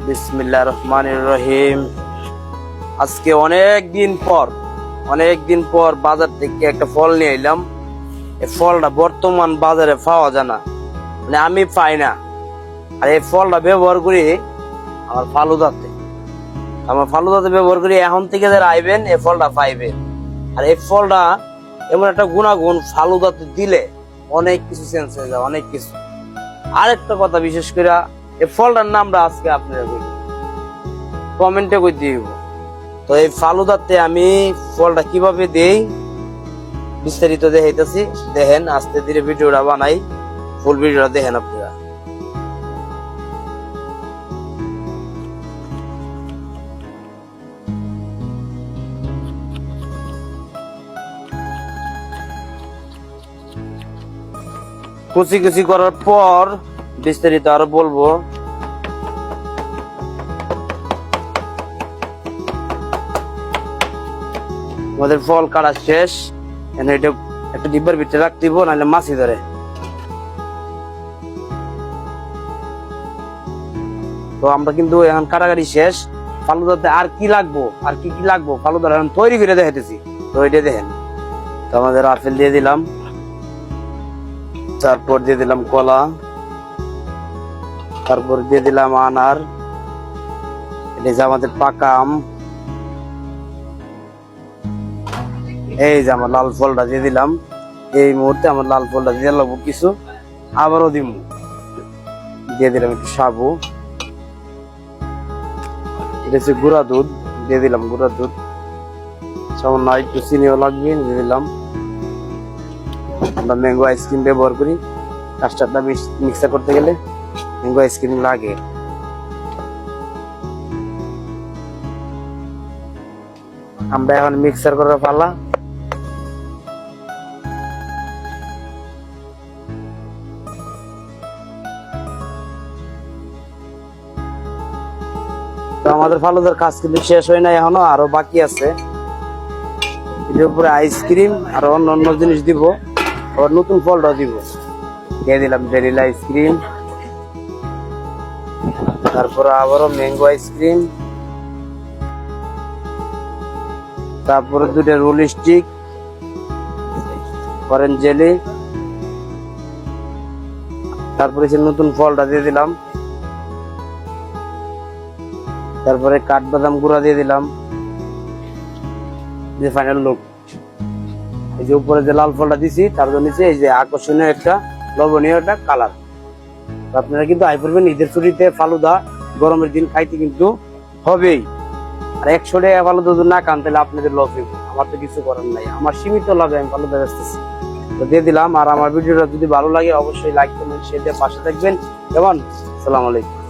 বিসমিল্লাহির রহমানির রহিম। আজকে অনেক দিন পর বাজার থেকে একটা ফল নিয়ে এলাম। এই ফলটা বর্তমান বাজারে পাওয়া যায় না, মানে আমি পাই না। আর এই ফলটা ব্যবহার করি আমার ফালুদাতে ব্যবহার করি। এখন থেকে যারা আইবেন এই ফলটা পাইবেন। আর এই ফলটা এমন একটা গুণাগুণ, ফালুদাতে দিলে অনেক কিছু চেঞ্জ হয়ে যায়, অনেক কিছু। আরেকটা কথা, বিশেষ করে এই ফলটার নামটা আজকে আপনারা কমেন্টে কই দিব। তো এই ফালুদাতে আমি ফলটা কিভাবে দেই বিস্তারিত দেখাইতেছি। দেখেন, আস্তে ধীরে ভিডিওটা বানাই, ফুল ভিডিওটা দেখেন আপনারা। কুচি কুচি করার পর বিস্তারিত আরো বলবো। আমাদের ফল কাটা শেষ। এটা একটা ডিব্বার ভিতরে রাখতে দিব, নাহলে মাছি ধরে। তো আমরা কিন্তু এখন কাটাকাটি শেষ। ফালুদাতে আর কি লাগবো, আর কি কি লাগবো ফালুদা এখন তৈরি করে দেখাইতেছি। তো এটা দেখেন। তো আমাদের আপেল দিয়ে দিলাম, তারপর দিয়ে দিলাম কলা, তারপর দিয়ে দিলাম আনার, এটা যে আমাদের পাকা আম। এই যে আমার লাল ফলটা দিয়ে দিলাম। এই মুহূর্তে আমার লাল ফলটা দিয়ে দিলাম কিছু, আবারও দিয়ে দিলাম একটু সাবু, এটা হচ্ছে গুঁড়া দুধ, দিয়ে দিলাম গুঁড়া দুধ, সামান্য একটু চিনিও লাগবে, দিয়ে দিলাম। আমরা ম্যাঙ্গো আইসক্রিম ব্যবহার করি, কাস্টার্ডটা মিক্সার করতে গেলে ম্যাঙ্গো আইসক্রিম লাগে। আমরা এখন মিক্সার করার পালা। তো আমাদের ফালুদার কাজ কিন্তু শেষ হয় না, এখনো আরো বাকি আছে। এর উপরে আইসক্রিম আর অন্য জিনিস দিব, আবার নতুন ফলটাও দিব। দিয়ে দিলাম ভ্যানিলা আইসক্রিম, তারপরে আবারও ম্যাঙ্গো আইসক্রিম, তারপরে দুটো রোল স্টিক, অরেঞ্জ জেলি, তারপরে নতুন ফলটা দিয়ে দিলাম, তারপরে কাঠবাদাম গুঁড়া দিয়ে দিলাম। যে ফাইনাল লুক, এই যে উপরে যে লাল ফলটা দিছি তার জন্য এই যে আকর্ষণীয় একটা লবণীয় একটা কালার। আপনারা কিন্তু আই পড়বেন ঈদের ছুটিতে ফালুদা, গরমের দিন খাইতে কিন্তু হবেই। আর 100 টাকা ফালুদা যদি না খান তাহলে আপনাদের লস হইব। আমার তো কিছু করার নাই, আমার সীমিত লাভে আমি ফালুদা বেচতেছি। তো দিয়ে দিলাম। আর আমার ভিডিওটা যদি ভালো লাগে অবশ্যই লাইক কমেন্ট শেয়ার দিয়ে পাশে থাকবেন। কেমন? আসসালামু আলাইকুম।